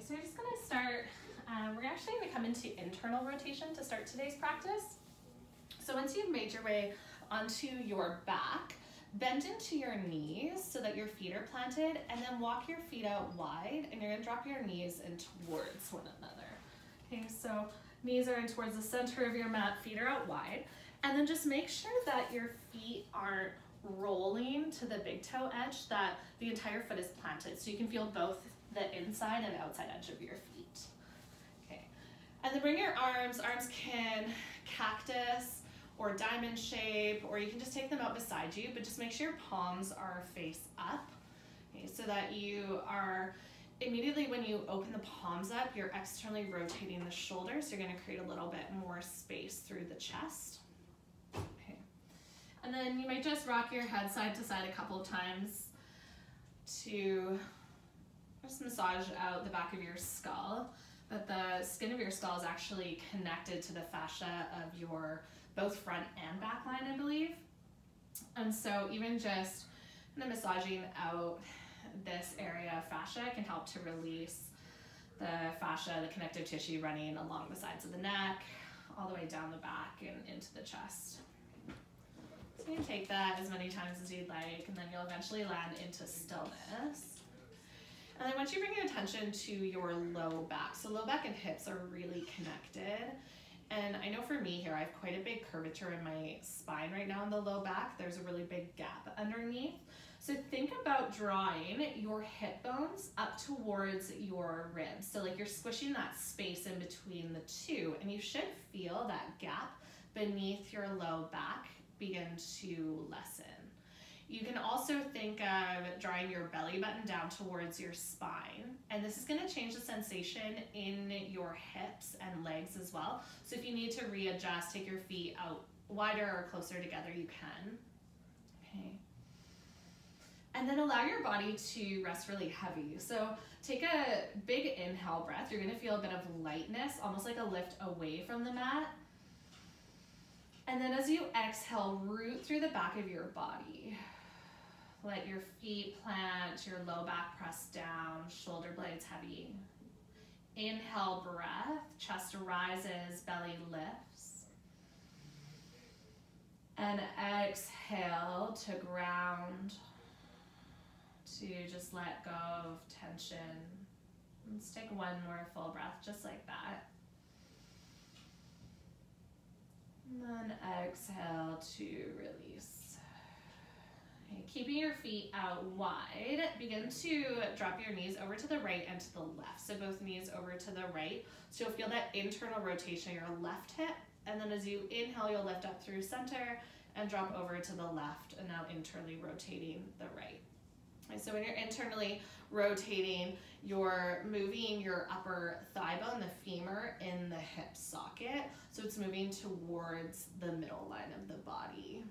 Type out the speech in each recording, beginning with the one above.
so we're just gonna start, we're actually gonna come into internal rotation to start today's practice. So once you've made your way onto your back, bend into your knees so that your feet are planted, and then walk your feet out wide, and you're gonna drop your knees in towards one another. Okay, so knees are in towards the center of your mat, feet are out wide, and then just make sure that your feet aren't rolling to the big toe edge, that the entire foot is planted, so you can feel both the inside and outside edge of your feet. Okay, and then bring your arms can cactus or diamond shape, or you can just take them out beside you, but just make sure your palms are face up, okay, so that you are, immediately when you open the palms up, you're externally rotating the shoulders, so you're gonna create a little bit more space through the chest. Okay, and then you might just rock your head side to side a couple of times to just massage out the back of your skull, but the skin of your skull is actually connected to the fascia of your both front and back line, I believe. And so even just kind of massaging out this area of fascia can help to release the fascia, the connective tissue running along the sides of the neck, all the way down the back and into the chest. So you can take that as many times as you'd like, and then you'll eventually land into stillness. And then once you bring your attention to your low back, so low back and hips are really connected. And I know for me here, I have quite a big curvature in my spine right now in the low back. There's a really big gap underneath. So think about drawing your hip bones up towards your ribs. So like you're squishing that space in between the two, and you should feel that gap beneath your low back begin to lessen. You can also think of drawing your belly button down towards your spine, and this is going to change the sensation in your hips and legs as well. So if you need to readjust, take your feet out wider or closer together, you can. Okay. And then allow your body to rest really heavy. So take a big inhale breath. You're going to feel a bit of lightness, almost like a lift away from the mat. And then as you exhale, root through the back of your body. Let your feet plant, your low back press down, shoulder blades heavy. Inhale, breath, chest rises, belly lifts. And exhale to ground, to just let go of tension. Let's take one more full breath, just like that. And then exhale to release. Okay, keeping your feet out wide, begin to drop your knees over to the right and to the left. So both knees over to the right. So you'll feel that internal rotation of your left hip. And then as you inhale, you'll lift up through center and drop over to the left, and now internally rotating the right. And so when you're internally rotating, you're moving your upper thigh bone, the femur, in the hip socket. So it's moving towards the middle line of the body.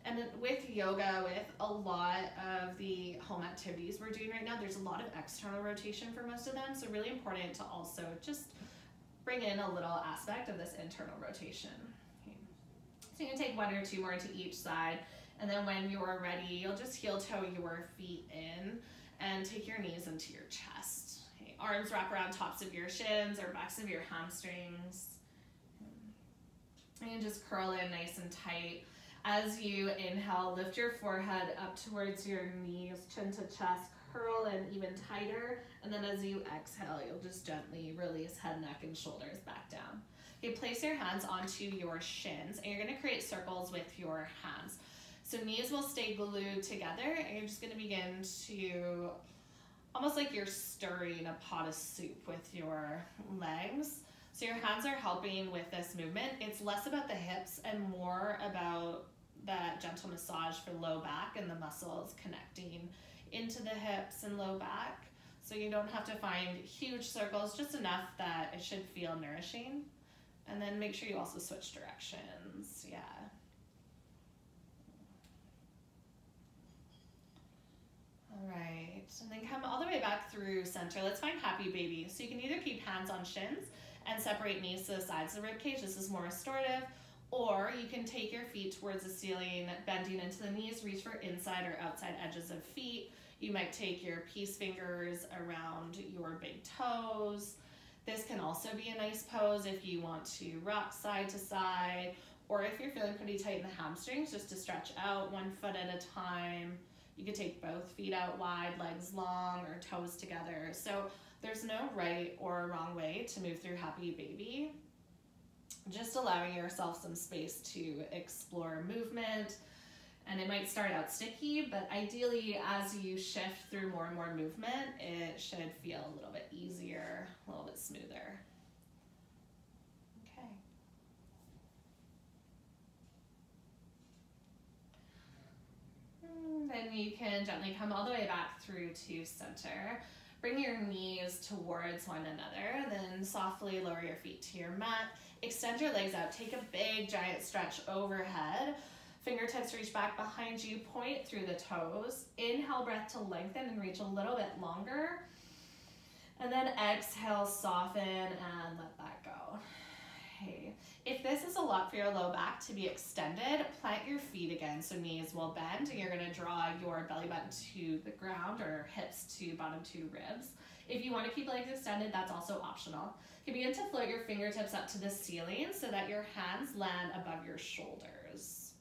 And then with yoga, with a lot of the home activities we're doing right now, there's a lot of external rotation for most of them. So really important to also just bring in a little aspect of this internal rotation. Okay. So you can take one or two more to each side. And then when you're ready, you'll just heel toe your feet in and take your knees into your chest. Okay. Arms wrap around tops of your shins or backs of your hamstrings. And just curl in nice and tight. As you inhale, lift your forehead up towards your knees, chin to chest, curl in even tighter. And then as you exhale, you'll just gently release head, neck, and shoulders back down. Okay, place your hands onto your shins, and you're gonna create circles with your hands. So knees will stay glued together, and you're just gonna begin to, almost like you're stirring a pot of soup with your legs. So your hands are helping with this movement. It's less about the hips and more about that gentle massage for low back and the muscles connecting into the hips and low back. So you don't have to find huge circles, just enough that it should feel nourishing. And then make sure you also switch directions, yeah. All right, and then come all the way back through center. Let's find happy baby. So you can either keep hands on shins and separate knees to the sides of the rib cage. This is more restorative. Or you can take your feet towards the ceiling, bending into the knees, reach for inside or outside edges of feet. You might take your peace fingers around your big toes. This can also be a nice pose if you want to rock side to side, or if you're feeling pretty tight in the hamstrings, just to stretch out one foot at a time. You could take both feet out wide, legs long, or toes together. So there's no right or wrong way to move through Happy Baby. Just allowing yourself some space to explore movement. And it might start out sticky, but ideally as you shift through more and more movement, it should feel a little bit easier, a little bit smoother. Okay. Then you can gently come all the way back through to center. Bring your knees towards one another, then softly lower your feet to your mat. Extend your legs out, take a big giant stretch overhead. Fingertips reach back behind you, point through the toes. Inhale, breath to lengthen and reach a little bit longer. And then exhale, soften and let that go. Okay. If this is a lot for your low back to be extended, plant your feet again. So knees will bend and you're gonna draw your belly button to the ground or hips to bottom to ribs. If you wanna keep legs extended, that's also optional. You can begin to float your fingertips up to the ceiling so that your hands land above your shoulders.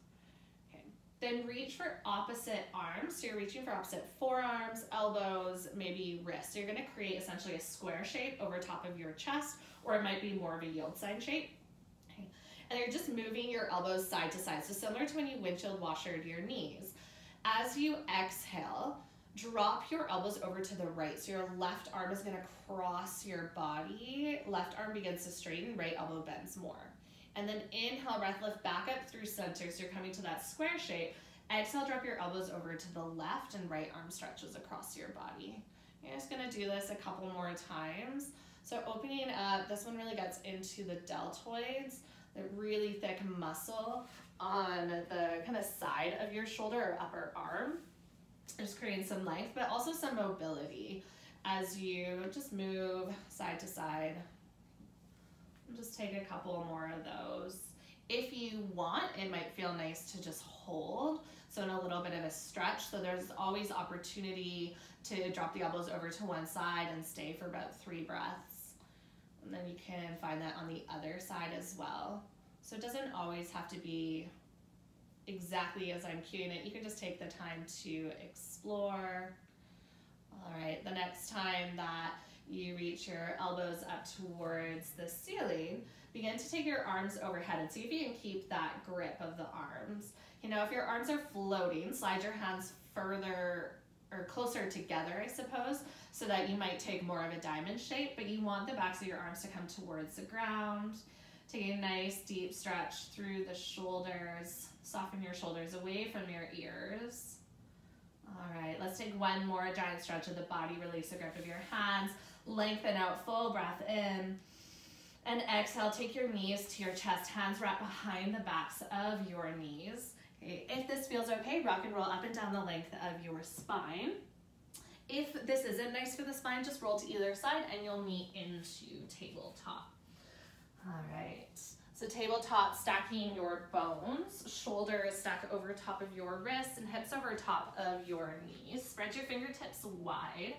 Okay. Then reach for opposite arms. So you're reaching for opposite forearms, elbows, maybe wrists. So you're gonna create essentially a square shape over top of your chest, or it might be more of a yield sign shape. Okay. And you're just moving your elbows side to side. So similar to when you windshield washered your knees. As you exhale, drop your elbows over to the right. So your left arm is gonna cross your body. Left arm begins to straighten, right elbow bends more. And then inhale, breath, lift back up through center. So you're coming to that square shape. Exhale, drop your elbows over to the left and right arm stretches across your body. You're just gonna do this a couple more times. So opening up, this one really gets into the deltoids, the really thick muscle on the kind of side of your shoulder or upper arm. Just creating some length, but also some mobility as you just move side to side. Just take a couple more of those. If you want, it might feel nice to just hold. So in a little bit of a stretch. So there's always opportunity to drop the elbows over to one side and stay for about 3 breaths. And then you can find that on the other side as well. So it doesn't always have to be exactly as I'm cueing it. You can just take the time to explore. All right, the next time that you reach your elbows up towards the ceiling, begin to take your arms overhead and see if you can keep that grip of the arms. You know, if your arms are floating, slide your hands further or closer together, I suppose, so that you might take more of a diamond shape, but you want the backs of your arms to come towards the ground. Take a nice deep stretch through the shoulders. Soften your shoulders away from your ears. All right, let's take one more giant stretch of the body. Release the grip of your hands. Lengthen out, full breath in. And exhale, take your knees to your chest. Hands wrap behind the backs of your knees. Okay, if this feels okay, rock and roll up and down the length of your spine. If this isn't nice for the spine, just roll to either side and you'll meet into tabletop. All right, so tabletop, stacking your bones, shoulders stack over top of your wrists and hips over top of your knees. Spread your fingertips wide.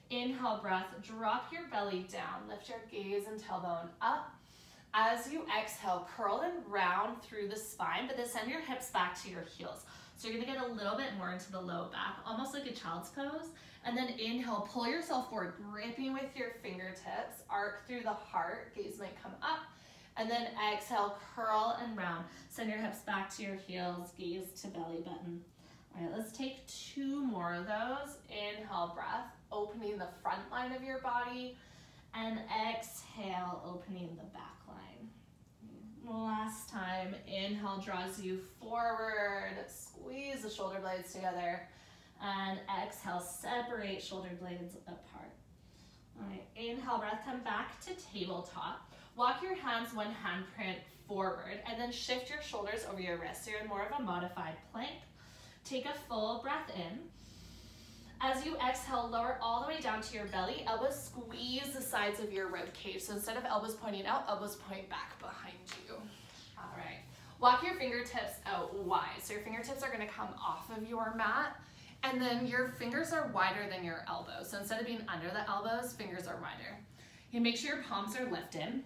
Inhale, breath, drop your belly down, lift your gaze and tailbone up. As you exhale, curl and round through the spine, but then send your hips back to your heels. So you're gonna get a little bit more into the low back, almost like a child's pose. And then inhale, pull yourself forward, gripping with your fingertips, arc through the heart, gaze might come up. And then exhale, curl and round. Send your hips back to your heels, gaze to belly button. All right, let's take 2 more of those. Inhale, breath, opening the front line of your body. And exhale, opening the back line. Last time, inhale draws you forward, squeeze the shoulder blades together. And exhale, separate shoulder blades apart. All right, inhale, breath, come back to tabletop. Walk your hands one handprint forward and then shift your shoulders over your wrists. So you're in more of a modified plank. Take a full breath in. As you exhale, lower all the way down to your belly. Elbows squeeze the sides of your rib cage. So instead of elbows pointing out, elbows point back behind you. All right. Walk your fingertips out wide. So your fingertips are gonna come off of your mat And then your fingers are wider than your elbows. So instead of being under the elbows, fingers are wider. You make sure your palms are lifted.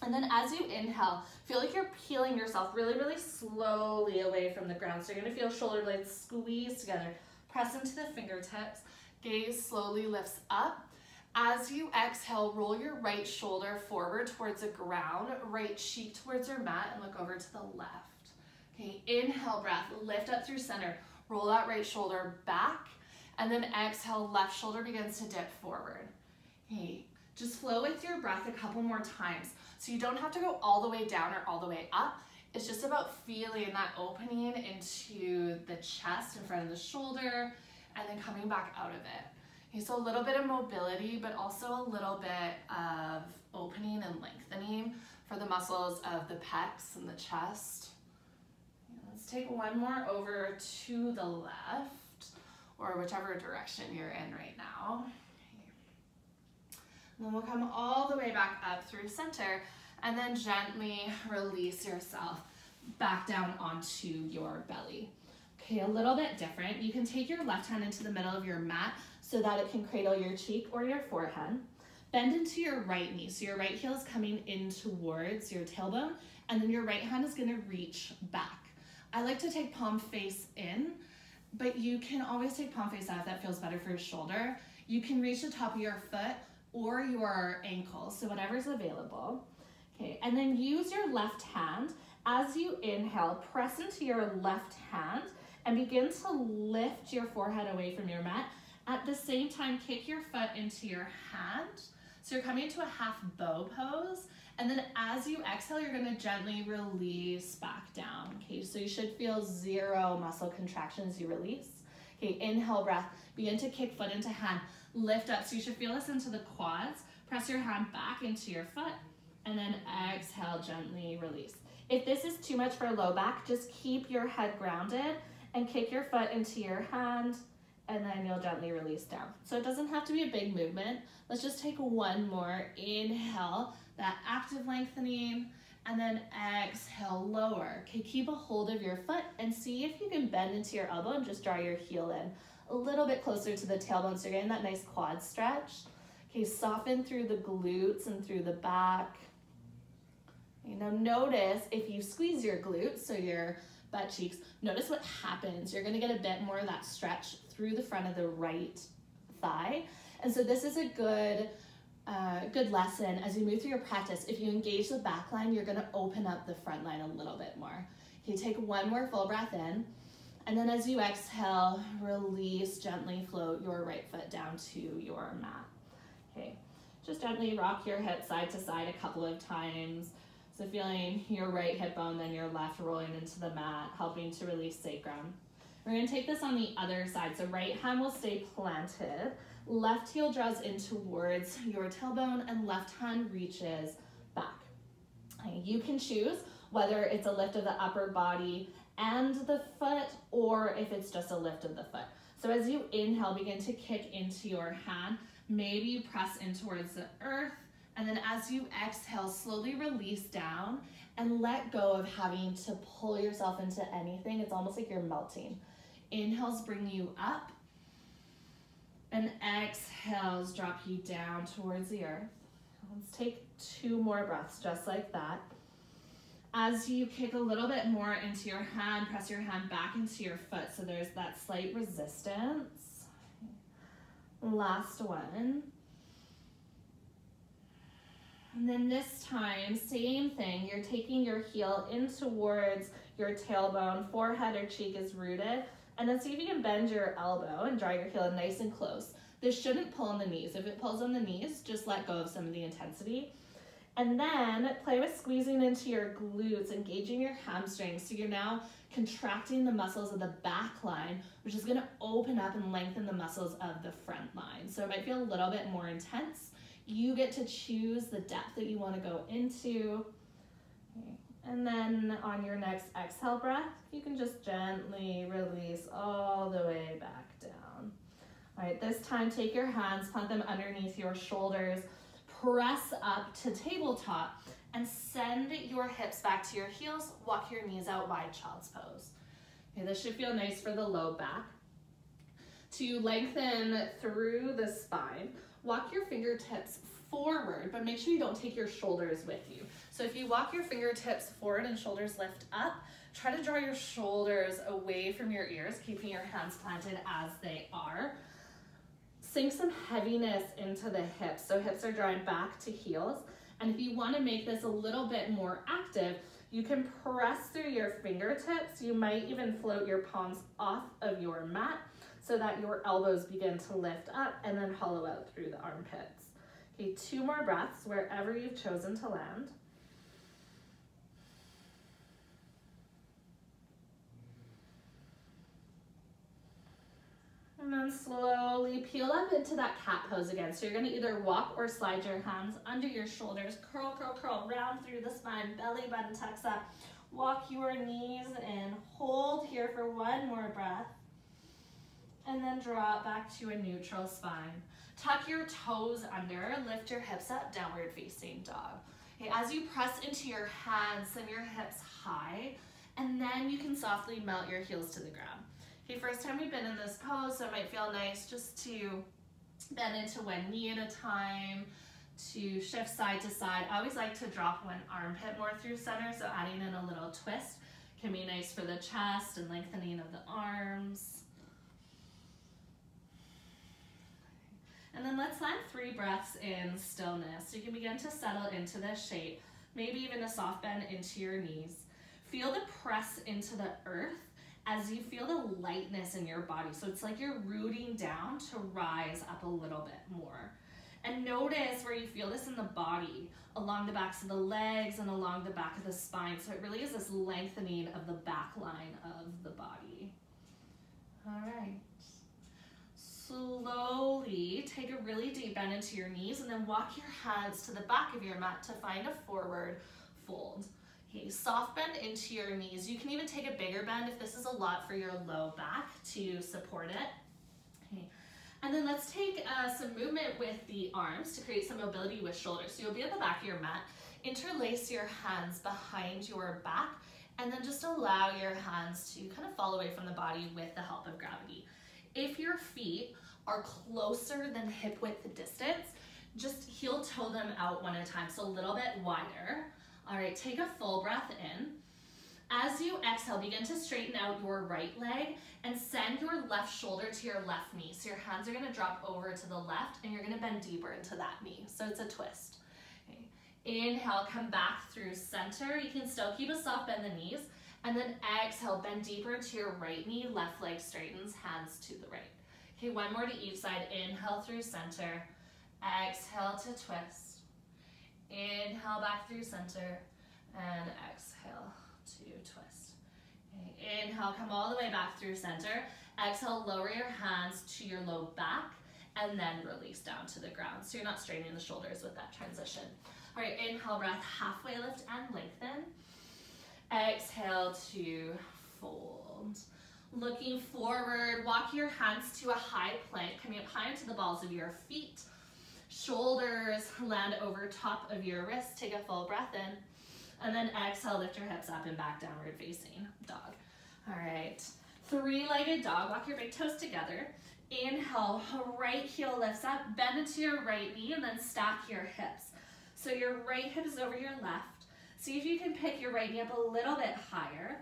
And then as you inhale, feel like you're peeling yourself really, really slowly away from the ground. So you're gonna feel shoulder blades squeeze together. Press into the fingertips. Gaze slowly lifts up. As you exhale, roll your right shoulder forward towards the ground, right cheek towards your mat, and look over to the left. Okay, inhale breath, lift up through center. Roll that right shoulder back, and then exhale, left shoulder begins to dip forward. Okay, just flow with your breath a couple more times. So you don't have to go all the way down or all the way up. It's just about feeling that opening into the chest in front of the shoulder, and then coming back out of it. Okay, so a little bit of mobility, but also a little bit of opening and lengthening for the muscles of the pecs and the chest. Let's take one more over to the left, or whichever direction you're in right now. And then we'll come all the way back up through center, and then gently release yourself back down onto your belly. Okay, a little bit different. You can take your left hand into the middle of your mat so that it can cradle your cheek or your forehead. Bend into your right knee. So your right heel is coming in towards your tailbone, and then your right hand is gonna reach back. I like to take palm face in, but you can always take palm face out if that feels better for your shoulder. You can reach the top of your foot or your ankle, so whatever's available. Okay, and then use your left hand. As you inhale, press into your left hand and begin to lift your forehead away from your mat. At the same time, kick your foot into your hand. So you're coming into a half bow pose. And then as you exhale, you're gonna gently release back down. Okay, so you should feel 0 muscle contraction as you release. Okay, inhale breath, begin to kick foot into hand, lift up. So you should feel this into the quads. Press your hand back into your foot, and then exhale, gently release. If this is too much for low back, just keep your head grounded and kick your foot into your hand, and then you'll gently release down. So it doesn't have to be a big movement. Let's just take one more. Inhale, that active lengthening, and then exhale, lower. Okay, keep a hold of your foot and see if you can bend into your elbow and just draw your heel in a little bit closer to the tailbone, so you're getting that nice quad stretch. Okay, soften through the glutes and through the back. Okay, now notice if you squeeze your glutes, so your butt cheeks, notice what happens. You're gonna get a bit more of that stretch through the front of the right thigh. And so this is a good lesson as you move through your practice. If you engage the back line, you're gonna open up the front line a little bit more. Okay, take one more full breath in. And then as you exhale, release, gently float your right foot down to your mat. Okay, just gently rock your hip side to side a couple of times. So feeling your right hip bone, then your left rolling into the mat, helping to release sacrum. We're gonna take this on the other side. So right hand will stay planted. Left heel draws in towards your tailbone, and left hand reaches back. Okay, you can choose whether it's a lift of the upper body and the foot, or if it's just a lift of the foot. So as you inhale, begin to kick into your hand. Maybe you press in towards the earth, and then as you exhale, slowly release down and let go of having to pull yourself into anything. It's almost like you're melting. Inhales bring you up, and exhales drop you down towards the earth. Let's take 2 more breaths just like that. As you kick a little bit more into your hand, press your hand back into your foot, so there's that slight resistance. Last one. And then this time, same thing. You're taking your heel in towards your tailbone, forehead or cheek is rooted, and then see if you can bend your elbow and draw your heel in nice and close. This shouldn't pull on the knees. If it pulls on the knees, just let go of some of the intensity. And then play with squeezing into your glutes, engaging your hamstrings. So you're now contracting the muscles of the back line, which is gonna open up and lengthen the muscles of the front line. So it might feel a little bit more intense. You get to choose the depth that you wanna go into. Okay. And then on your next exhale breath, you can just gently release all the way back down. All right, this time take your hands, plant them underneath your shoulders, press up to tabletop, and send your hips back to your heels. Walk your knees out wide, child's pose. Okay, this should feel nice for the low back. to lengthen through the spine. Walk your fingertips forward, but make sure you don't take your shoulders with you. So if you walk your fingertips forward and shoulders lift up, try to draw your shoulders away from your ears, keeping your hands planted as they are. Sink some heaviness into the hips, so hips are drawing back to heels. And if you want to make this a little bit more active, you can press through your fingertips. You might even float your palms off of your mat so that your elbows begin to lift up and then hollow out through the armpits. Okay, 2 more breaths wherever you've chosen to land. And then slowly peel up into that cat pose again. So you're gonna either walk or slide your hands under your shoulders, curl, curl, curl, round through the spine, belly button tucks up. Walk your knees in, hold here for 1 more breath. And then drop back to a neutral spine. Tuck your toes under, lift your hips up, downward facing dog. Okay, as you press into your hands, send your hips high, and then you can softly melt your heels to the ground. Okay, first time we've been in this pose, so it might feel nice just to bend into 1 knee at a time, to shift side to side. I always like to drop 1 armpit more through center, so adding in a little twist can be nice for the chest and lengthening of the arms. And then let's land 3 breaths in stillness. You can begin to settle into this shape, maybe even a soft bend into your knees. Feel the press into the earth as you feel the lightness in your body. So it's like you're rooting down to rise up a little bit more. And notice where you feel this in the body, along the backs of the legs and along the back of the spine. So it really is this lengthening of the back line of the body. All right. Slowly take a really deep bend into your knees and then walk your hands to the back of your mat to find a forward fold. Okay, soft bend into your knees. You can even take a bigger bend if this is a lot for your low back to support it. Okay. And then let's take some movement with the arms to create some mobility with shoulders. So you'll be at the back of your mat, interlace your hands behind your back, and then just allow your hands to kind of fall away from the body with the help of gravity. If your feet are closer than hip width distance, just heel toe them out 1 at a time, so a little bit wider. All right, take a full breath in. As you exhale, begin to straighten out your right leg and send your left shoulder to your left knee. So your hands are gonna drop over to the left and you're gonna bend deeper into that knee. So it's a twist. Okay. Inhale, come back through center. You can still keep a soft bend in the knees. And then exhale, bend deeper into your right knee, left leg straightens, hands to the right. Okay, 1 more to each side. Inhale through center, exhale to twist. Inhale back through center, and exhale to twist. Okay, inhale, come all the way back through center. Exhale, lower your hands to your low back, and then release down to the ground. So you're not straining the shoulders with that transition. All right, inhale, breath, halfway lift and lengthen. Exhale to fold. Looking forward, walk your hands to a high plank, coming up high into the balls of your feet. Shoulders land over top of your wrists. Take a full breath in. And then exhale, lift your hips up and back, downward facing dog. All right, 3-legged dog. Walk your big toes together. Inhale, right heel lifts up, bend into your right knee, and then stack your hips. So your right hip is over your left. See if you can pick your right knee up a little bit higher.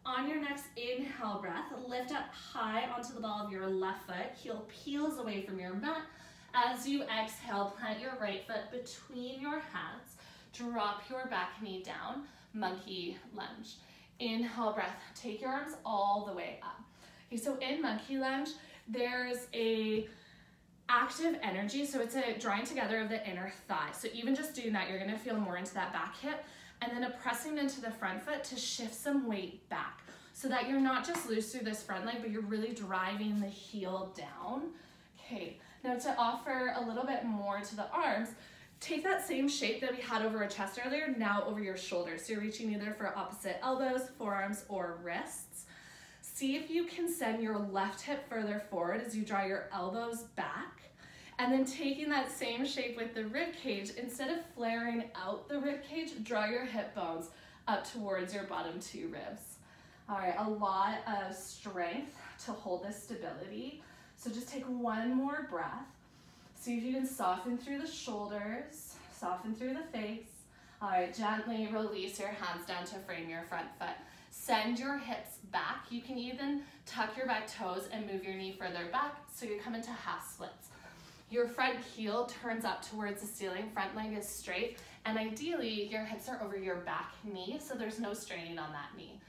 On your next inhale breath, lift up high onto the ball of your left foot. Heel peels away from your mat. As you exhale, plant your right foot between your hands. Drop your back knee down, monkey lunge. Inhale breath, take your arms all the way up. Okay, so in monkey lunge, there's a active energy, so it's a drawing together of the inner thigh. So even just doing that, you're gonna feel more into that back hip, and then a pressing into the front foot to shift some weight back so that you're not just loose through this front leg, but you're really driving the heel down. Okay, now to offer a little bit more to the arms, take that same shape that we had over our chest earlier, now over your shoulders. So you're reaching either for opposite elbows, forearms, or wrists. See if you can send your left hip further forward as you draw your elbows back. And then taking that same shape with the rib cage, instead of flaring out the rib cage, draw your hip bones up towards your bottom 2 ribs. All right, a lot of strength to hold this stability. So just take one more breath. See if you can soften through the shoulders, soften through the face. All right, gently release your hands down to frame your front foot. Send your hips back. You can even tuck your back toes and move your knee further back so you come into half splits. Your front heel turns up towards the ceiling, front leg is straight, and ideally your hips are over your back knee so there's no straining on that knee.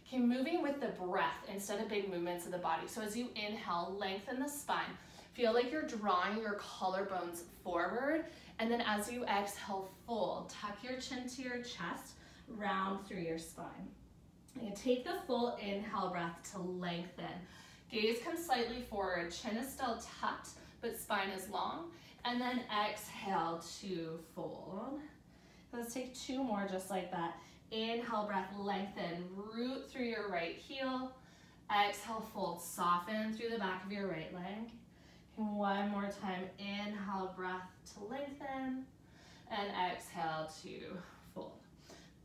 Okay, moving with the breath instead of big movements of the body. So as you inhale, lengthen the spine. Feel like you're drawing your collarbones forward, and then as you exhale, fold. Tuck your chin to your chest, round through your spine. And take the full inhale breath to lengthen. Gaze comes slightly forward, chin is still tucked, but spine is long. And then exhale to fold. Let's take two more just like that. Inhale, breath, lengthen, root through your right heel. Exhale, fold, soften through the back of your right leg. And one more time, inhale, breath to lengthen, and exhale to fold.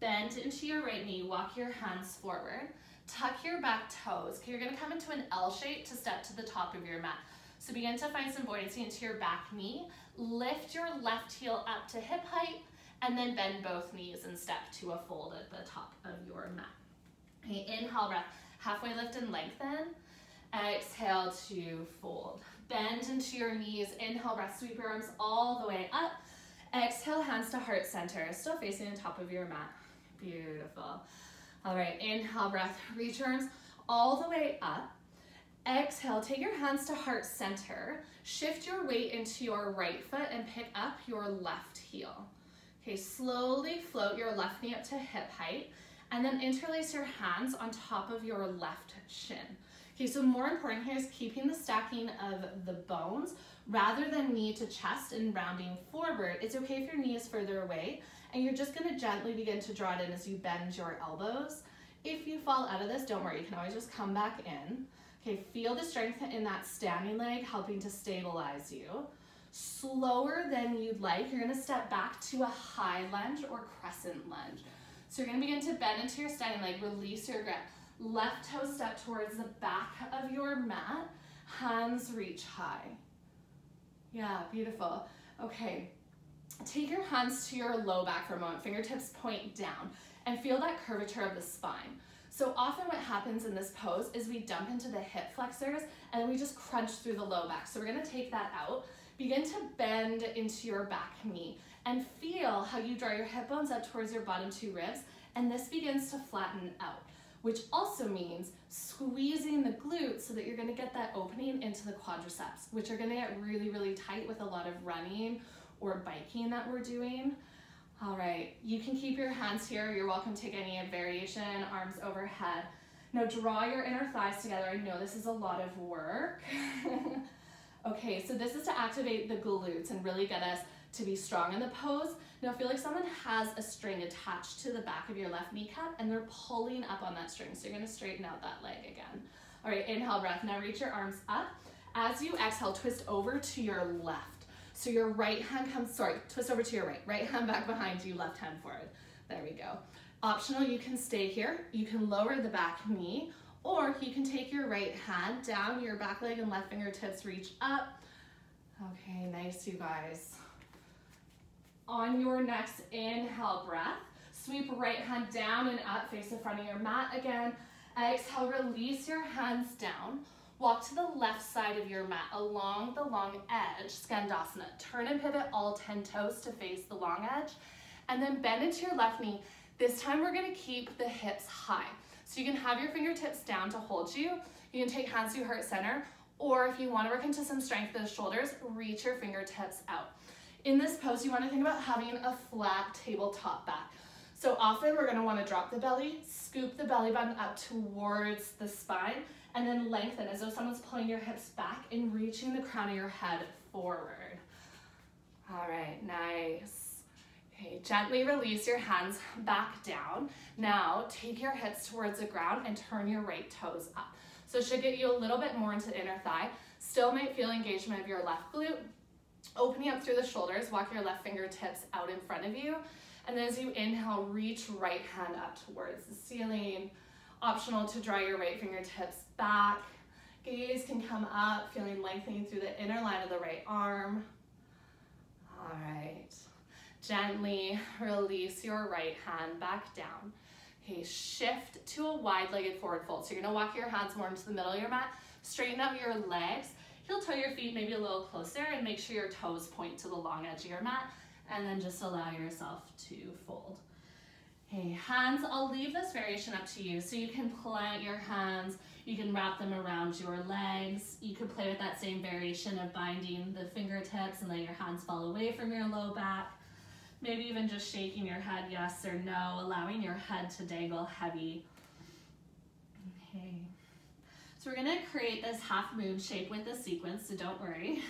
Bend into your right knee, walk your hands forward, tuck your back toes. Okay, you're gonna come into an L shape to step to the top of your mat. So begin to find some buoyancy into your back knee, lift your left heel up to hip height, and then bend both knees and step to a fold at the top of your mat. Okay, inhale, breath, halfway lift and lengthen. Exhale to fold. Bend into your knees, inhale, breath, sweep your arms all the way up. Exhale, hands to heart center, still facing the top of your mat. Beautiful. All right, inhale, breath, reach your arms all the way up. Exhale, take your hands to heart center. Shift your weight into your right foot and pick up your left heel. Okay, slowly float your left knee up to hip height and then interlace your hands on top of your left shin. Okay, so more important here is keeping the stacking of the bones rather than knee to chest and rounding forward. It's okay if your knee is further away, and you're just gonna gently begin to draw it in as you bend your elbows. If you fall out of this, don't worry, you can always just come back in. Okay, feel the strength in that standing leg helping to stabilize you. Slower than you'd like, you're gonna step back to a high lunge or crescent lunge. So you're gonna begin to bend into your standing leg, release your grip. Left toe step towards the back of your mat, hands reach high. Yeah, beautiful. Okay, take your hands to your low back for a moment, fingertips point down, and feel that curvature of the spine. So often what happens in this pose is we dump into the hip flexors and then we just crunch through the low back. So we're gonna take that out. Begin to bend into your back knee and feel how you draw your hip bones up towards your bottom two ribs, and this begins to flatten out, which also means squeezing the glutes so that you're gonna get that opening into the quadriceps, which are gonna get really, really tight with a lot of running or biking that we're doing. All right, you can keep your hands here. You're welcome to take any variation, arms overhead. Now draw your inner thighs together. I know this is a lot of work. Okay, so this is to activate the glutes and really get us to be strong in the pose. Now feel like someone has a string attached to the back of your left kneecap and they're pulling up on that string. So you're gonna straighten out that leg again. All right, inhale, breath. Now reach your arms up. As you exhale, twist over to your left. So your right hand comes, twist over to your right. Right hand back behind you, left hand forward. There we go. Optional, you can stay here. You can lower the back knee, or you can take your right hand down your back leg and left fingertips reach up. Okay, nice, you guys. On your next inhale breath, sweep right hand down and up, face the front of your mat again. Exhale, release your hands down. Walk to the left side of your mat along the long edge, Skandasana. Turn and pivot all 10 toes to face the long edge, and then bend into your left knee. This time we're gonna keep the hips high. So you can have your fingertips down to hold you. You can take hands to heart center, or if you wanna work into some strength in the shoulders, reach your fingertips out. In this pose, you wanna think about having a flat tabletop back. So often we're gonna wanna drop the belly, scoop the belly button up towards the spine, and then lengthen as though someone's pulling your hips back and reaching the crown of your head forward. All right, nice. Okay, gently release your hands back down. Now take your hips towards the ground and turn your right toes up. So it should get you a little bit more into the inner thigh. Still might feel engagement of your left glute. Opening up through the shoulders, walk your left fingertips out in front of you. And then as you inhale, reach right hand up towards the ceiling. Optional to draw your right fingertips back. Gaze can come up, feeling lengthening through the inner line of the right arm. All right. Gently release your right hand back down. Okay, shift to a wide-legged forward fold. So you're gonna walk your hands more into the middle of your mat, straighten out your legs, heel toe your feet maybe a little closer, and make sure your toes point to the long edge of your mat, and then just allow yourself to fold. Okay, hands, I'll leave this variation up to you. So you can plant your hands, you can wrap them around your legs, you could play with that same variation of binding the fingertips and letting your hands fall away from your low back. Maybe even just shaking your head yes or no, allowing your head to dangle heavy. Okay. So we're gonna create this half moon shape with the sequence, so don't worry.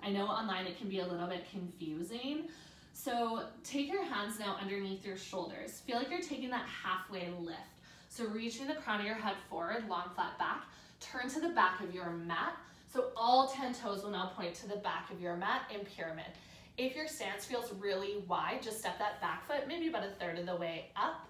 I know online it can be a little bit confusing. So take your hands now underneath your shoulders. Feel like you're taking that halfway lift. So reaching the crown of your head forward, long flat back. Turn to the back of your mat. So all 10 toes will now point to the back of your mat in pyramid. If your stance feels really wide, just step that back foot maybe about a third of the way up.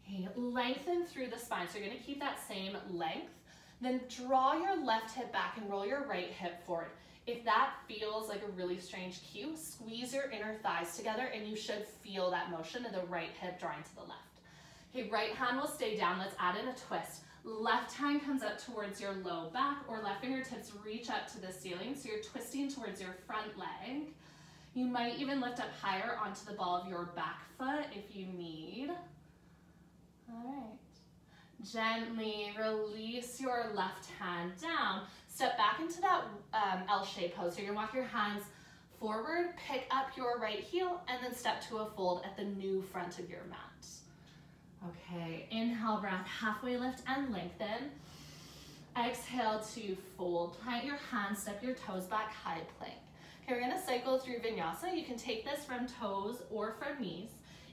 Okay, lengthen through the spine. So you're gonna keep that same length. Then draw your left hip back and roll your right hip forward. If that feels like a really strange cue, squeeze your inner thighs together and you should feel that motion of the right hip drawing to the left. Okay, right hand will stay down. Let's add in a twist. Left hand comes up towards your low back, or left fingertips reach up to the ceiling. So you're twisting towards your front leg. You might even lift up higher onto the ball of your back foot if you need. All right. Gently release your left hand down. Step back into that L-shaped pose. So you're gonna walk your hands forward, pick up your right heel, and then step to a fold at the new front of your mat. Okay, inhale, breath, halfway lift and lengthen. Exhale to fold. Plant your hands, step your toes back, high plank. Okay, we're gonna cycle through vinyasa. You can take this from toes or from knees.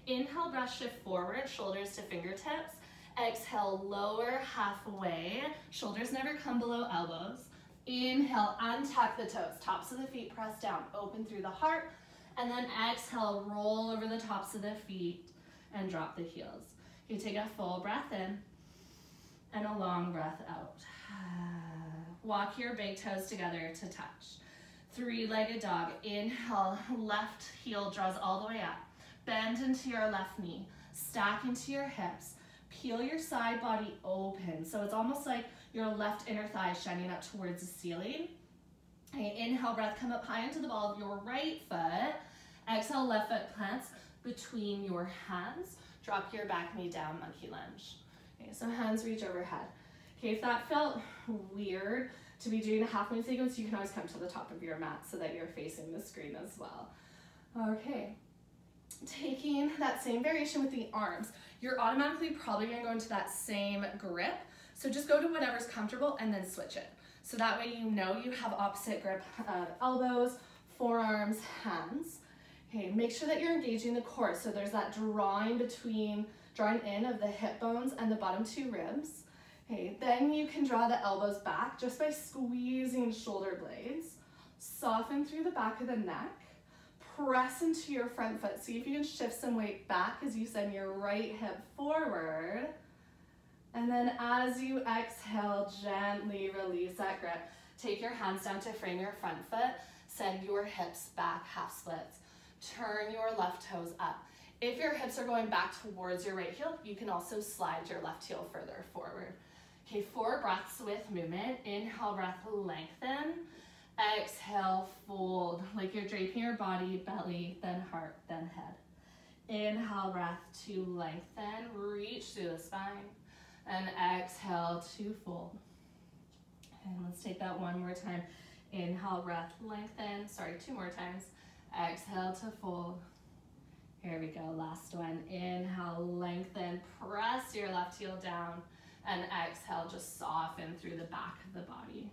Inhale, breath, shift forward, shoulders to fingertips. Exhale, lower halfway. Shoulders never come below elbows. Inhale, untuck the toes. Tops of the feet press down, open through the heart. And then exhale, roll over the tops of the feet and drop the heels. You take a full breath in and a long breath out. Walk your big toes together to touch. Three-legged dog. Inhale, left heel draws all the way up. Bend into your left knee. Stack into your hips. Peel your side body open. So it's almost like your left inner thigh is shining up towards the ceiling. Okay, inhale, breath, come up high into the ball of your right foot. Exhale, left foot plants between your hands. Drop your back knee down, monkey lunge. Okay, so hands reach overhead. Okay, if that felt weird to be doing a half moon sequence, you can always come to the top of your mat so that you're facing the screen as well. Okay, taking that same variation with the arms, you're automatically probably gonna go into that same grip. So just go to whatever's comfortable and then switch it. So that way you know you have opposite grip of elbows, forearms, hands. Okay, make sure that you're engaging the core. So there's that drawing in of the hip bones and the bottom two ribs. Okay, then you can draw the elbows back just by squeezing shoulder blades. Soften through the back of the neck. Press into your front foot. See if you can shift some weight back as you send your right hip forward. And then as you exhale, gently release that grip. Take your hands down to frame your front foot. Send your hips back, half splits. Turn your left toes up. If your hips are going back towards your right heel, you can also slide your left heel further forward. Okay, 4 breaths with movement. Inhale, breath, lengthen. Exhale, fold, like you're draping your body, belly, then heart, then head. Inhale, breath to lengthen, reach through the spine. And exhale to fold. And let's take that one more time. Inhale, breath, lengthen. Sorry, 2 more times. Exhale to fold. Here we go, last one. Inhale, lengthen, press your left heel down. And exhale, just soften through the back of the body.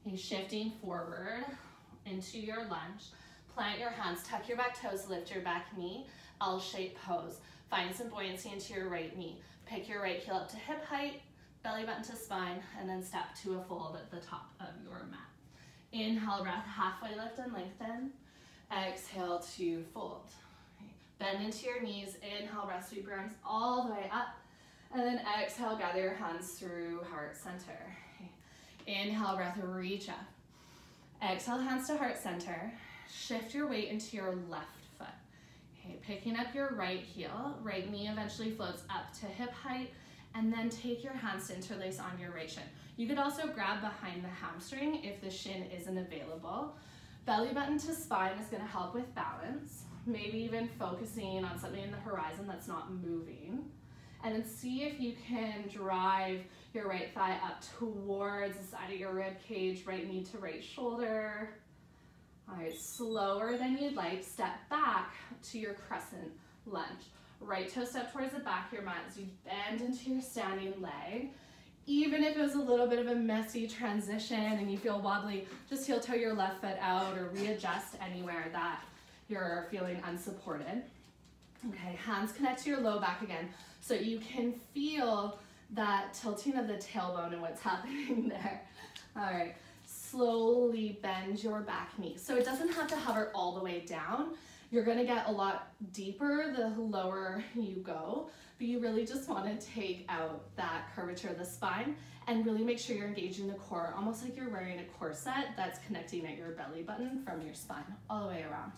Okay, shifting forward into your lunge. Plant your hands, tuck your back toes, lift your back knee. L-shaped pose. Find some buoyancy into your right knee. Pick your right heel up to hip height, belly button to spine, and then step to a fold at the top of your mat. Inhale, breath, halfway lift and lengthen. Exhale to fold. Okay. Bend into your knees. Inhale, breath, sweep your arms all the way up. And then exhale, gather your hands through heart center. Okay. Inhale, breath, reach up. Exhale, hands to heart center. Shift your weight into your left foot. Okay, picking up your right heel, right knee eventually floats up to hip height, and then take your hands to interlace on your right shin. You could also grab behind the hamstring if the shin isn't available. Belly button to spine is gonna help with balance, maybe even focusing on something in the horizon that's not moving. And then see if you can drive your right thigh up towards the side of your rib cage, right knee to right shoulder. All right, slower than you'd like, step back to your crescent lunge. Right toe step towards the back of your mat as you bend into your standing leg. Even if it was a little bit of a messy transition and you feel wobbly, just heel toe your left foot out or readjust anywhere that you're feeling unsupported. Okay, hands connect to your low back again so you can feel that tilting of the tailbone and what's happening there. All right, slowly bend your back knee. So it doesn't have to hover all the way down. You're gonna get a lot deeper the lower you go, but you really just wanna take out that curvature of the spine and really make sure you're engaging the core, almost like you're wearing a corset that's connecting at your belly button from your spine all the way around.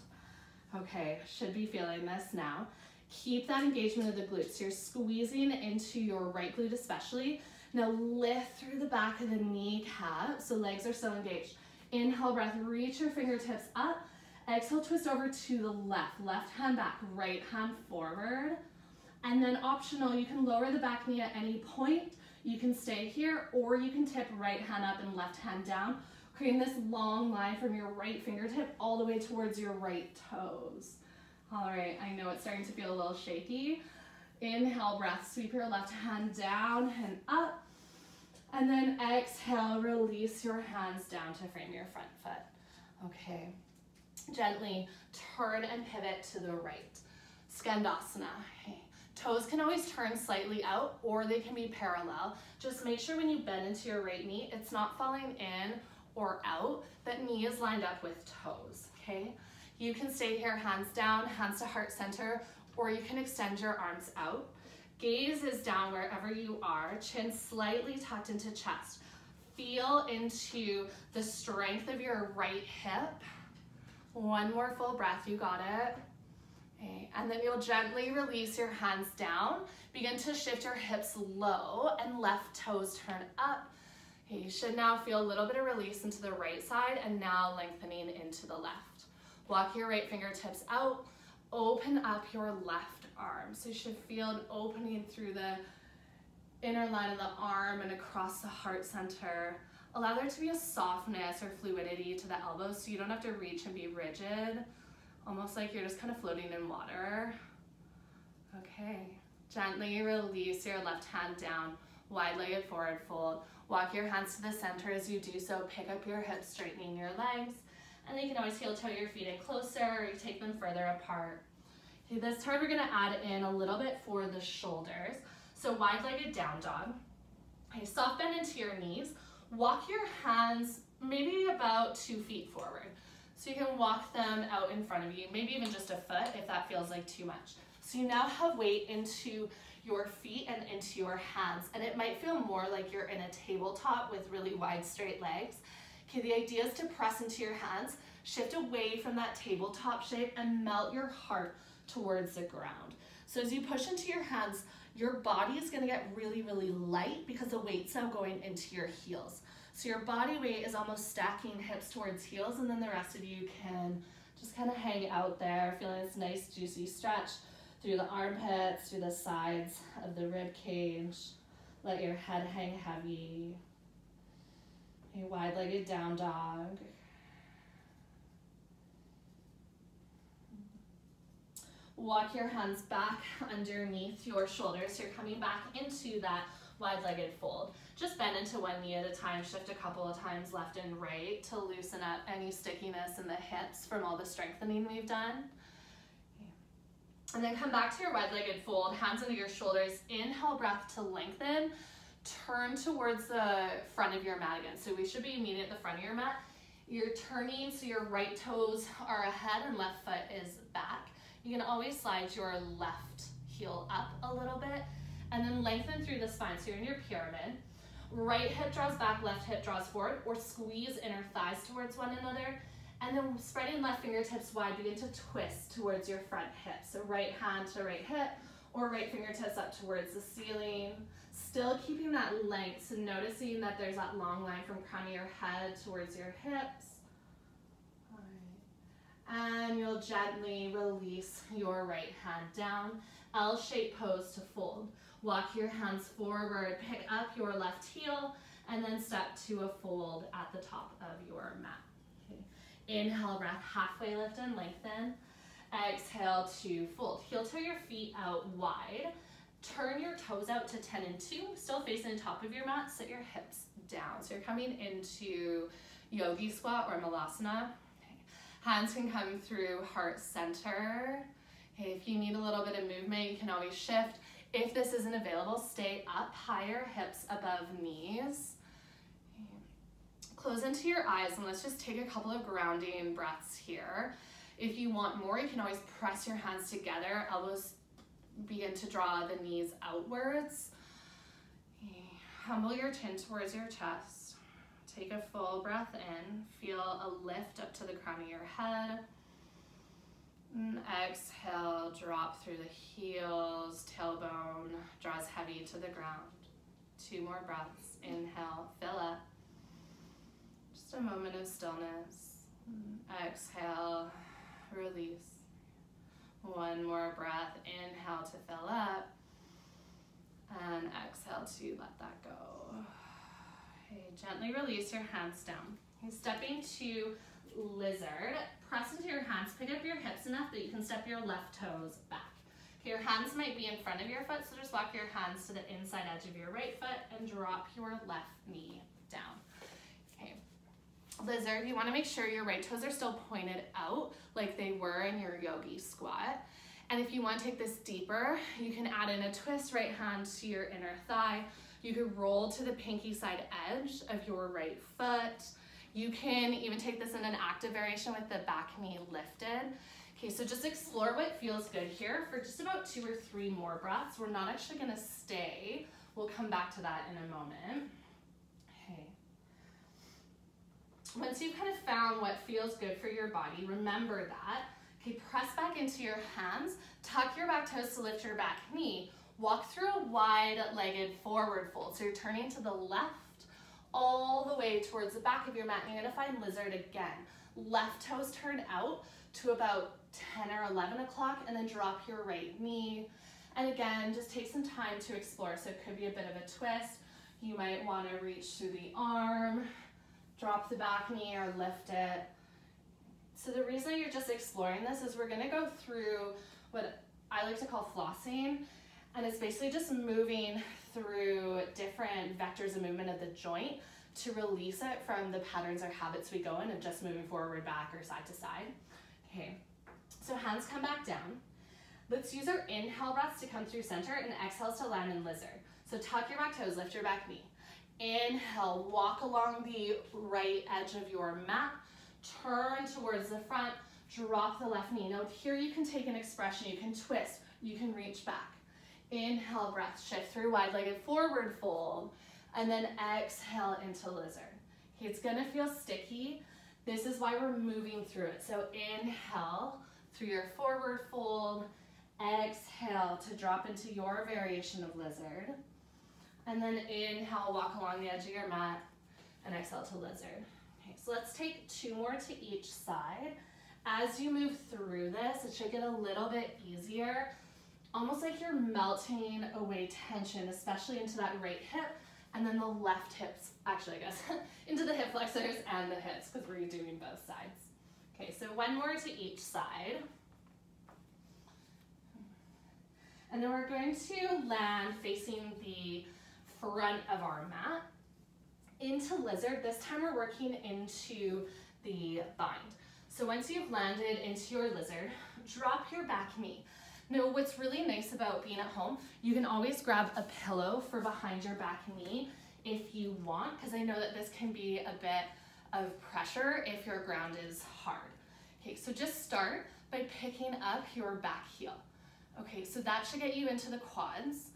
Okay, should be feeling this now. Keep that engagement of the glutes. You're squeezing into your right glute especially. Now lift through the back of the kneecap, so legs are still engaged. Inhale, breath, reach your fingertips up. Exhale, twist over to the left. Left hand back, right hand forward. And then optional, you can lower the back knee at any point. You can stay here, or you can tip right hand up and left hand down, creating this long line from your right fingertip all the way towards your right toes. All right, I know it's starting to feel a little shaky. Inhale, breath, sweep your left hand down and up. And then exhale, release your hands down to frame your front foot. Okay, gently turn and pivot to the right. Skandasana. Okay. Toes can always turn slightly out or they can be parallel. Just make sure when you bend into your right knee, it's not falling in or out. That knee is lined up with toes, okay? You can stay here, hands down, hands to heart center, or you can extend your arms out. Gaze is down wherever you are, chin slightly tucked into chest. Feel into the strength of your right hip. One more full breath, you got it. Okay, and then you'll gently release your hands down. Begin to shift your hips low and left toes turn up. Okay, you should now feel a little bit of release into the right side and now lengthening into the left. Walk your right fingertips out, open up your left arm. So you should feel an opening through the inner line of the arm and across the heart center. Allow there to be a softness or fluidity to the elbows so you don't have to reach and be rigid, almost like you're just kind of floating in water. Okay, gently release your left hand down, wide-legged forward fold. Walk your hands to the center as you do so. Pick up your hips, straightening your legs. And then you can always heel toe your feet in closer or you take them further apart. Okay, this time we're gonna add in a little bit for the shoulders. So wide-legged down dog. Okay, soft bend into your knees. Walk your hands maybe about 2 feet forward. So you can walk them out in front of you, maybe even just a foot if that feels like too much. So you now have weight into your feet and into your hands, and it might feel more like you're in a tabletop with really wide straight legs. Okay, the idea is to press into your hands, shift away from that tabletop shape and melt your heart towards the ground. So as you push into your hands, your body is gonna get really, really light because the weight's now going into your heels. So your body weight is almost stacking hips towards heels, and then the rest of you can just kind of hang out there, feeling this nice juicy stretch through the armpits, through the sides of the rib cage. Let your head hang heavy. A wide-legged down dog. Walk your hands back underneath your shoulders. You're coming back into that wide-legged fold. Just bend into one knee at a time. Shift a couple of times left and right to loosen up any stickiness in the hips from all the strengthening we've done. And then come back to your wide-legged fold, hands under your shoulders. Inhale, breath to lengthen. Turn towards the front of your mat again. So we should be immediately at the front of your mat. You're turning so your right toes are ahead and left foot is back. You can always slide your left heel up a little bit and then lengthen through the spine. So you're in your pyramid. Right hip draws back, left hip draws forward, or squeeze inner thighs towards one another. And then spreading left fingertips wide, begin to twist towards your front hip. So right hand to right hip, or right fingertips up towards the ceiling. Still keeping that length, so noticing that there's that long line from crown of your head towards your hips. All right. And you'll gently release your right hand down. L-shaped pose to fold. Walk your hands forward, pick up your left heel, and then step to a fold at the top of your mat. Okay. Inhale, breath, halfway lift and lengthen. Exhale to fold. Heel toe your feet out wide. Turn your toes out to 10 and 2, still facing the top of your mat. Sit your hips down. So you're coming into yogi squat or malasana. Okay. Hands can come through heart center. Okay. If you need a little bit of movement, you can always shift. If this isn't available, stay up higher, hips above knees. Okay. Close into your eyes and let's just take a couple of grounding breaths here. If you want more, you can always press your hands together, elbows begin to draw the knees outwards. Okay. Humble your chin towards your chest. Take a full breath in. Feel a lift up to the crown of your head. And exhale, drop through the heels, tailbone draws heavy to the ground. 2 more breaths. Inhale, fill up. Just a moment of stillness. Exhale, release. 1 more breath. Inhale to fill up. And exhale to let that go. Okay, gently release your hands down. Okay, stepping to lizard. Press into your hands, pick up your hips enough that you can step your left toes back. Okay, your hands might be in front of your foot, so just walk your hands to the inside edge of your right foot and drop your left knee down. Okay, lizard, you want to make sure your right toes are still pointed out like they were in your yogi squat. And if you want to take this deeper, you can add in a twist, right hand to your inner thigh. You could roll to the pinky side edge of your right foot. You can even take this in an active variation with the back knee lifted. Okay, so just explore what feels good here for just about 2 or 3 more breaths. We're not actually gonna stay. We'll come back to that in a moment. Okay. Once you've kind of found what feels good for your body, remember that. Okay, press back into your hands, tuck your back toes to lift your back knee, walk through a wide-legged forward fold. So you're turning to the left, all the way towards the back of your mat. And you're gonna find lizard again. Left toes turn out to about 10 or 11 o'clock and then drop your right knee. And again, just take some time to explore. So it could be a bit of a twist. You might wanna reach through the arm, drop the back knee or lift it. So the reason you're just exploring this is we're gonna go through what I like to call flossing. And it's basically just moving through different vectors of movement of the joint to release it from the patterns or habits we go in of just moving forward, back, or side to side. Okay, so hands come back down. Let's use our inhale breaths to come through center and exhales to land in lizard. So tuck your back toes, lift your back knee. Inhale, walk along the right edge of your mat, turn towards the front, drop the left knee. Now here you can take an expression, you can twist, you can reach back. Inhale, breath, shift through wide-legged forward fold, and then exhale into lizard. Okay, it's gonna feel sticky. This is why we're moving through it. So inhale through your forward fold, exhale to drop into your variation of lizard, and then inhale, walk along the edge of your mat, and exhale to lizard. Okay, so let's take 2 more to each side. As you move through this, it should get a little bit easier. Almost like you're melting away tension, especially into that right hip, and then the left hips, actually I guess, into the hip flexors and the hips, because we're doing both sides. Okay, so 1 more to each side. And then we're going to land facing the front of our mat into lizard. This time we're working into the bind. So once you've landed into your lizard, drop your back knee. Now, what's really nice about being at home, you can always grab a pillow for behind your back knee if you want, because I know that this can be a bit of pressure if your ground is hard. Okay, so just start by picking up your back heel. Okay, so that should get you into the quads.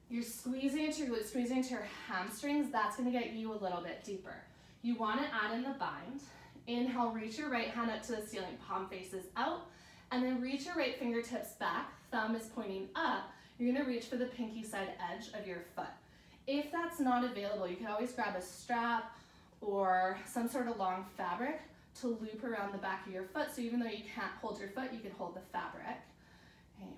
You're squeezing into your glutes, squeezing into your hamstrings. That's gonna get you a little bit deeper. You wanna add in the bind. Inhale, reach your right hand up to the ceiling, palm faces out, and then reach your right fingertips back, thumb is pointing up. You're gonna reach for the pinky side edge of your foot. If that's not available, you can always grab a strap or some sort of long fabric to loop around the back of your foot, so even though you can't hold your foot, you can hold the fabric. Okay.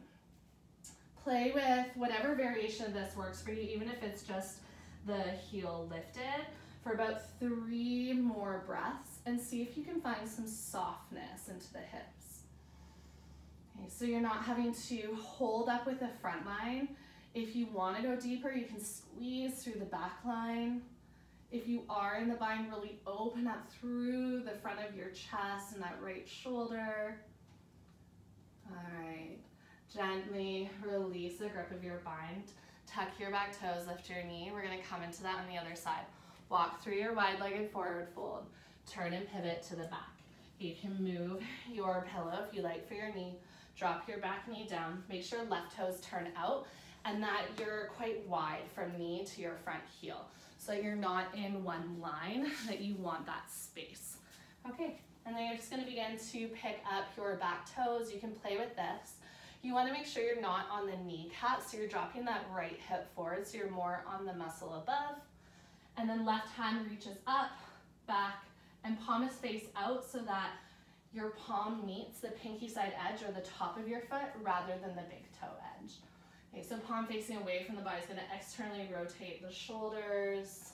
Play with whatever variation of this works for you, even if it's just the heel lifted, for about 3 more breaths, and see if you can find some softness into the hips. Okay, so you're not having to hold up with the front line. If you want to go deeper, you can squeeze through the back line. If you are in the bind, really open up through the front of your chest and that right shoulder. All right, gently release the grip of your bind. Tuck your back toes, lift your knee. We're gonna come into that on the other side. Walk through your wide-legged forward fold. Turn and pivot to the back. You can move your pillow if you like for your knee. Drop your back knee down. Make sure left toes turn out and that you're quite wide from knee to your front heel, so you're not in one line, that you want that space. Okay, and then you're just gonna begin to pick up your back toes. You can play with this. You wanna make sure you're not on the kneecap, so you're dropping that right hip forward, so you're more on the muscle above. And then left hand reaches up, back, and palm is face out so that your palm meets the pinky side edge or the top of your foot rather than the big toe edge. Okay, so palm facing away from the body is going to externally rotate the shoulders.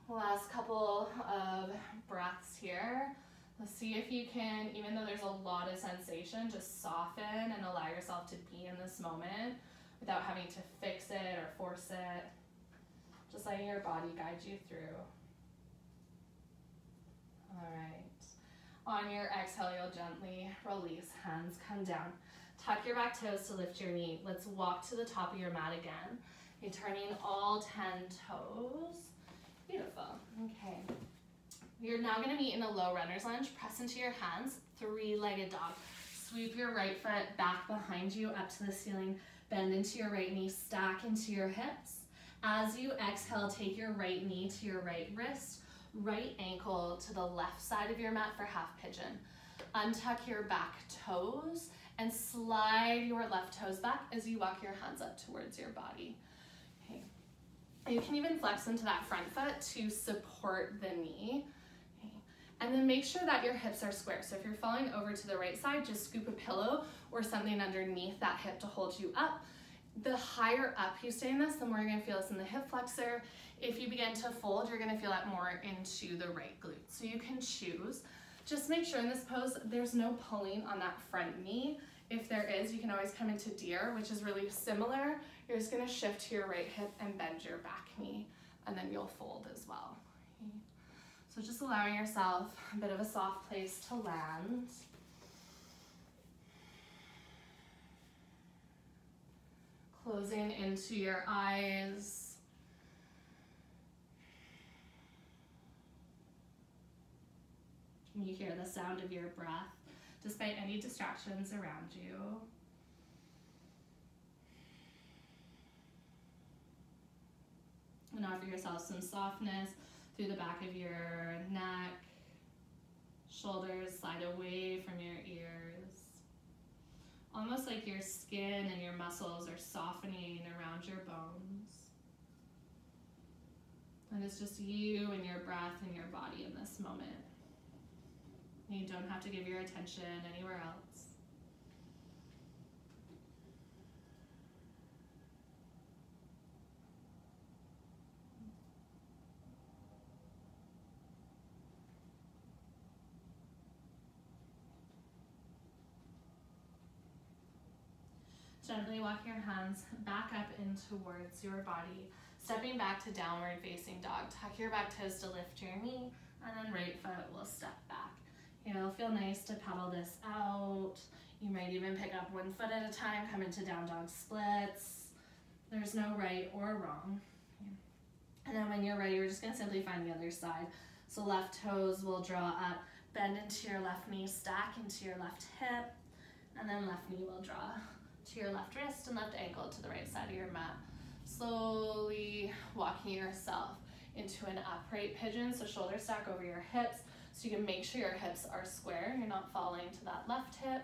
Last couple of breaths here. Let's see if you can, even though there's a lot of sensation, just soften and allow yourself to be in this moment without having to fix it or force it. Just letting your body guide you through. All right. On your exhale, you'll gently release, hands come down. Tuck your back toes to lift your knee. Let's walk to the top of your mat again. You're turning all 10 toes. Beautiful. Okay. You're now going to be in a low runner's lunge. Press into your hands, 3-legged dog. Sweep your right foot back behind you up to the ceiling. Bend into your right knee, stack into your hips. As you exhale, take your right knee to your right wrist, right ankle to the left side of your mat for half pigeon. Untuck your back toes and slide your left toes back as you walk your hands up towards your body. Okay. You can even flex into that front foot to support the knee. Okay. And then make sure that your hips are square. So if you're falling over to the right side, just scoop a pillow or something underneath that hip to hold you up. The higher up you stay in this, the more you're gonna feel this in the hip flexor. If you begin to fold, you're gonna feel that more into the right glute. So you can choose. Just make sure in this pose, there's no pulling on that front knee. If there is, you can always come into deer, which is really similar. You're just gonna shift to your right hip and bend your back knee, and then you'll fold as well. Okay. So just allowing yourself a bit of a soft place to land. Closing into your eyes. You hear the sound of your breath despite any distractions around you. And offer yourself some softness through the back of your neck, shoulders slide away from your ears. Almost like your skin and your muscles are softening around your bones. And it's just you and your breath and your body in this moment. You don't have to give your attention anywhere else. Gently walk your hands back up in towards your body, stepping back to downward facing dog. Tuck your back toes to lift your knee, and then right foot will step back. It'll feel nice to pedal this out. You might even pick up one foot at a time, come into down dog splits. There's no right or wrong. And then when you're ready, you're just gonna simply find the other side. So left toes will draw up, bend into your left knee, stack into your left hip, and then left knee will draw to your left wrist and left ankle to the right side of your mat. Slowly walking yourself into an upright pigeon, so shoulders stack over your hips, so you can make sure your hips are square, you're not falling to that left hip.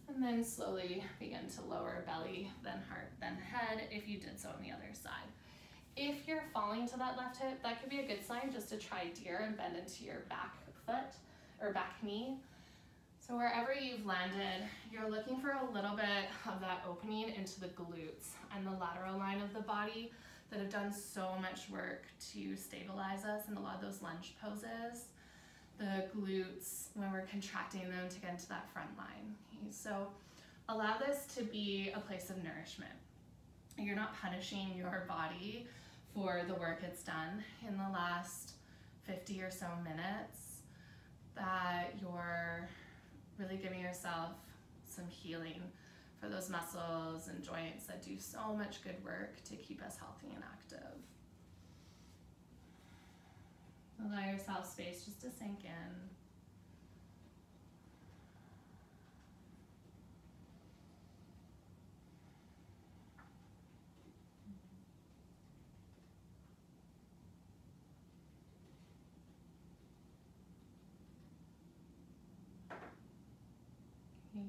And then slowly begin to lower belly, then heart, then head, if you did so on the other side. If you're falling to that left hip, that could be a good sign just to try deer and bend into your back foot or back knee. So wherever you've landed, you're looking for a little bit of that opening into the glutes and the lateral line of the body that have done so much work to stabilize us in a lot of those lunge poses. The glutes, when we're contracting them to get into that front line. So allow this to be a place of nourishment. You're not punishing your body for the work it's done in the last 50 or so minutes, that you're really giving yourself some healing for those muscles and joints that do so much good work to keep us healthy and active. Allow yourself space just to sink in. Okay.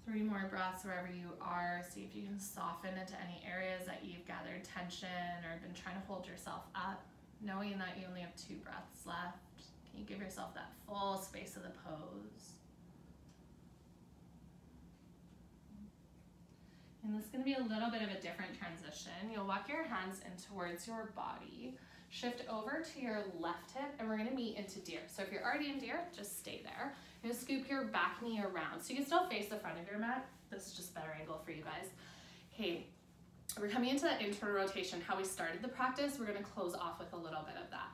3 more breaths wherever you are. See if you can soften into any areas that you've gathered tension or been trying to hold yourself up. Knowing that you only have 2 breaths left, can you give yourself that full space of the pose? And this is going to be a little bit of a different transition. You'll walk your hands in towards your body, shift over to your left hip, and we're going to meet into deer. So if you're already in deer, just stay there. You're going to scoop your back knee around. So you can still face the front of your mat. This is just a better angle for you guys. Okay. We're coming into that internal rotation, how we started the practice. We're going to close off with a little bit of that.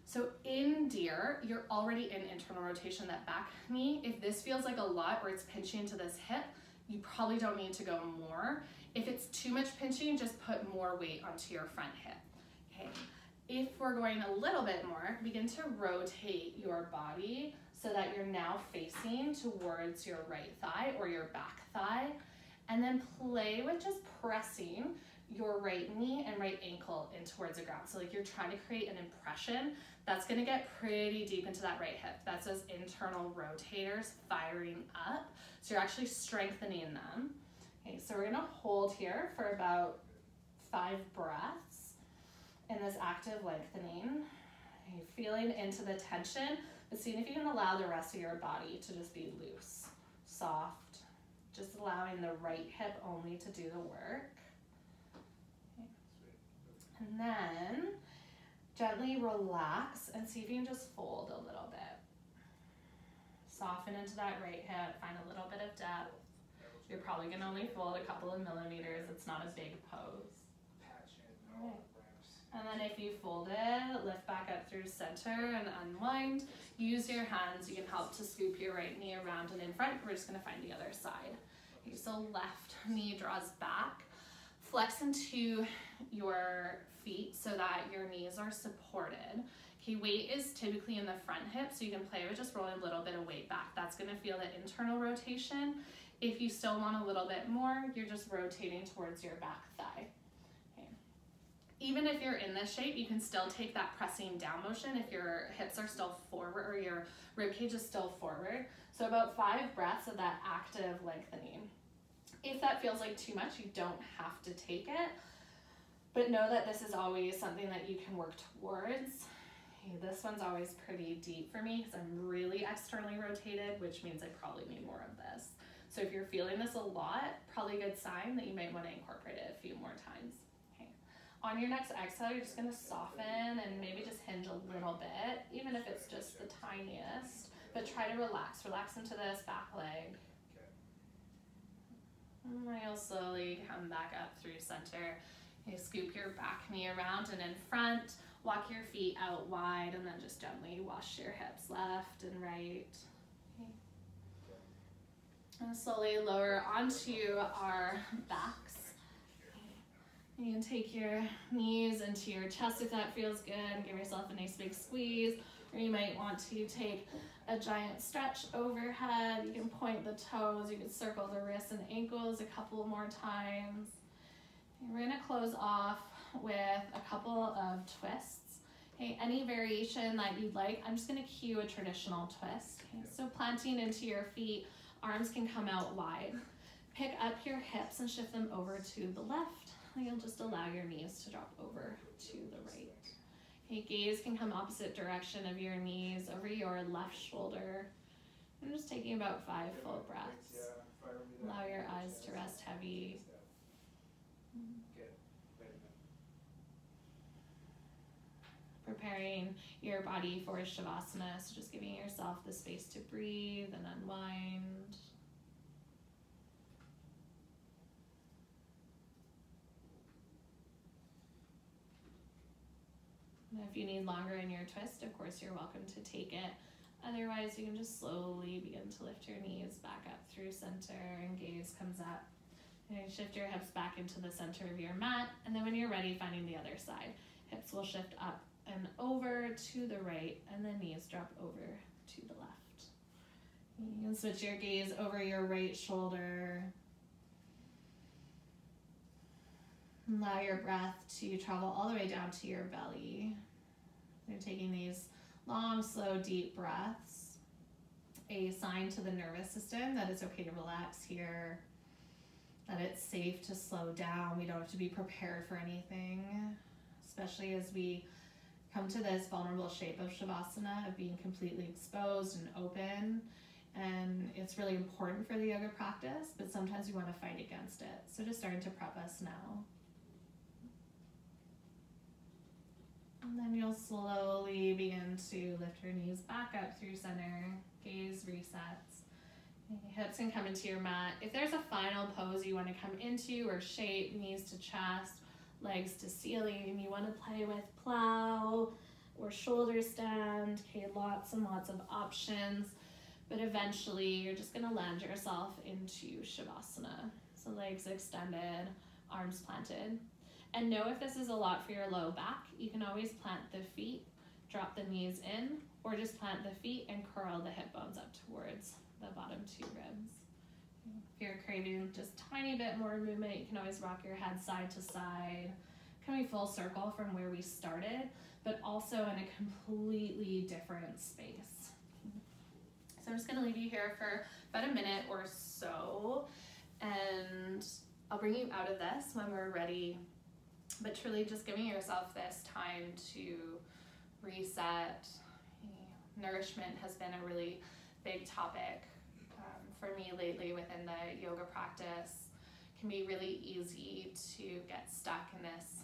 So in deer, you're already in internal rotation, that back knee. If this feels like a lot or it's pinching into this hip, you probably don't need to go more. If it's too much pinching, just put more weight onto your front hip. Okay. If we're going a little bit more, begin to rotate your body so that you're now facing towards your right thigh or your back thigh. And then play with just pressing your right knee and right ankle in towards the ground. So like you're trying to create an impression that's gonna get pretty deep into that right hip. That's those internal rotators firing up. So you're actually strengthening them. Okay, so we're gonna hold here for about 5 breaths in this active lengthening. Okay, feeling into the tension, but seeing if you can allow the rest of your body to just be loose, soft. Just allowing the right hip only to do the work. Okay. And then gently relax and see if you can just fold a little bit. Soften into that right hip, find a little bit of depth. You're probably gonna only fold a couple of millimeters. It's not a big pose. Okay. And then if you fold it, lift back up through center and unwind. Use your hands. You can help to scoop your right knee around and in front. We're just going to find the other side. Okay, so left knee draws back. Flex into your feet so that your knees are supported. Okay, weight is typically in the front hip, so you can play with just rolling a little bit of weight back. That's going to feel the internal rotation. If you still want a little bit more, you're just rotating towards your back thigh. Even if you're in this shape, you can still take that pressing down motion if your hips are still forward or your rib cage is still forward. So about 5 breaths of that active lengthening. If that feels like too much, you don't have to take it, but know that this is always something that you can work towards. Okay, this one's always pretty deep for me because I'm really externally rotated, which means I probably need more of this. So if you're feeling this a lot, probably a good sign that you might want to incorporate it a few more times. On your next exhale, you're just going to soften and maybe just hinge a little bit, even if it's just the tiniest, but try to relax. Relax into this back leg. And then you'll slowly come back up through center. You scoop your back knee around and in front, walk your feet out wide, and then just gently wash your hips left and right. Okay. And slowly lower onto our backs. You can take your knees into your chest if that feels good and give yourself a nice big squeeze, Or you might want to take a giant stretch overhead. You can point the toes, you can circle the wrists and ankles a couple more times. And we're gonna close off with a couple of twists. Okay, any variation that you'd like, I'm just gonna cue a traditional twist. Okay, so planting into your feet, arms can come out wide. Pick up your hips and shift them over to the left. And you'll just allow your knees to drop over to the right. Okay, gaze can come opposite direction of your knees over your left shoulder. I'm just taking about 5 full breaths. Allow your eyes to rest heavy. Preparing your body for Shavasana, so just giving yourself the space to breathe and unwind. And if you need longer in your twist, of course, you're welcome to take it. Otherwise, you can just slowly begin to lift your knees back up through center and gaze comes up. And you shift your hips back into the center of your mat. And then when you're ready, finding the other side. Hips will shift up and over to the right, and the knees drop over to the left. You can switch your gaze over your right shoulder. Allow your breath to travel all the way down to your belly. You're taking these long, slow, deep breaths. A sign to the nervous system that it's okay to relax here, that it's safe to slow down. We don't have to be prepared for anything, especially as we come to this vulnerable shape of Shavasana, of being completely exposed and open. And it's really important for the yoga practice, but sometimes we want to fight against it. So just starting to prep us now. And then you'll slowly begin to lift your knees back up through center, gaze resets. Hips can come into your mat. If there's a final pose you want to come into or shape, knees to chest, legs to ceiling, you want to play with plow or shoulder stand, okay, lots and lots of options. But eventually you're just going to land yourself into Shavasana. So legs extended, arms planted. And know if this is a lot for your low back, you can always plant the feet, drop the knees in, or just plant the feet and curl the hip bones up towards the bottom 2 ribs. If you're craving just a tiny bit more movement, you can always rock your head side to side. Can be full circle from where we started, but also in a completely different space. So I'm just gonna leave you here for about a minute or so, and I'll bring you out of this when we're ready. But truly just giving yourself this time to reset. Nourishment has been a really big topic for me lately within the yoga practice. It can be really easy to get stuck in this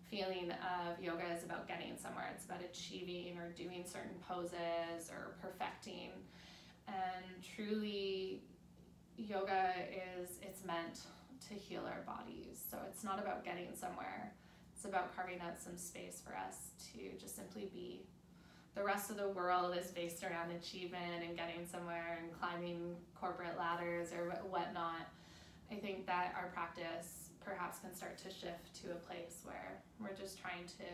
feeling of yoga is about getting somewhere. It's about achieving or doing certain poses or perfecting. And truly, yoga it's meant to heal our bodies. So it's not about getting somewhere. It's about carving out some space for us to just simply be. The rest of the world is based around achievement and getting somewhere and climbing corporate ladders or whatnot. I think that our practice perhaps can start to shift to a place where we're just trying to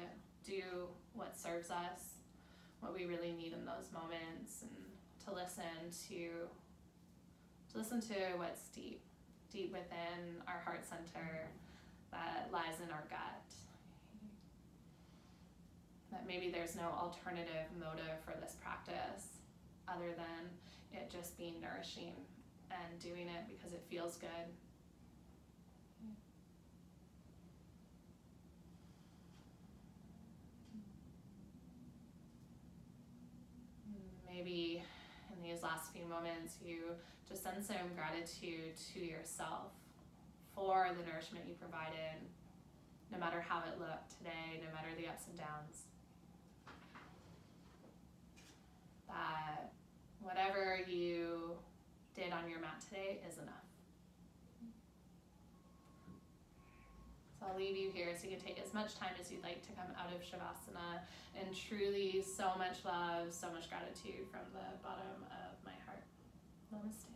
do what serves us, what we really need in those moments, and to listen to what's deep within our heart center that lies in our gut. That maybe there's no alternative motive for this practice other than it just being nourishing and doing it because it feels good. Maybe in these last few moments you just send some gratitude to yourself for the nourishment you provided, no matter how it looked today, no matter the ups and downs. That whatever you did on your mat today is enough. So I'll leave you here so you can take as much time as you'd like to come out of Shavasana, and truly so much love, so much gratitude from the bottom of my heart. Namaste.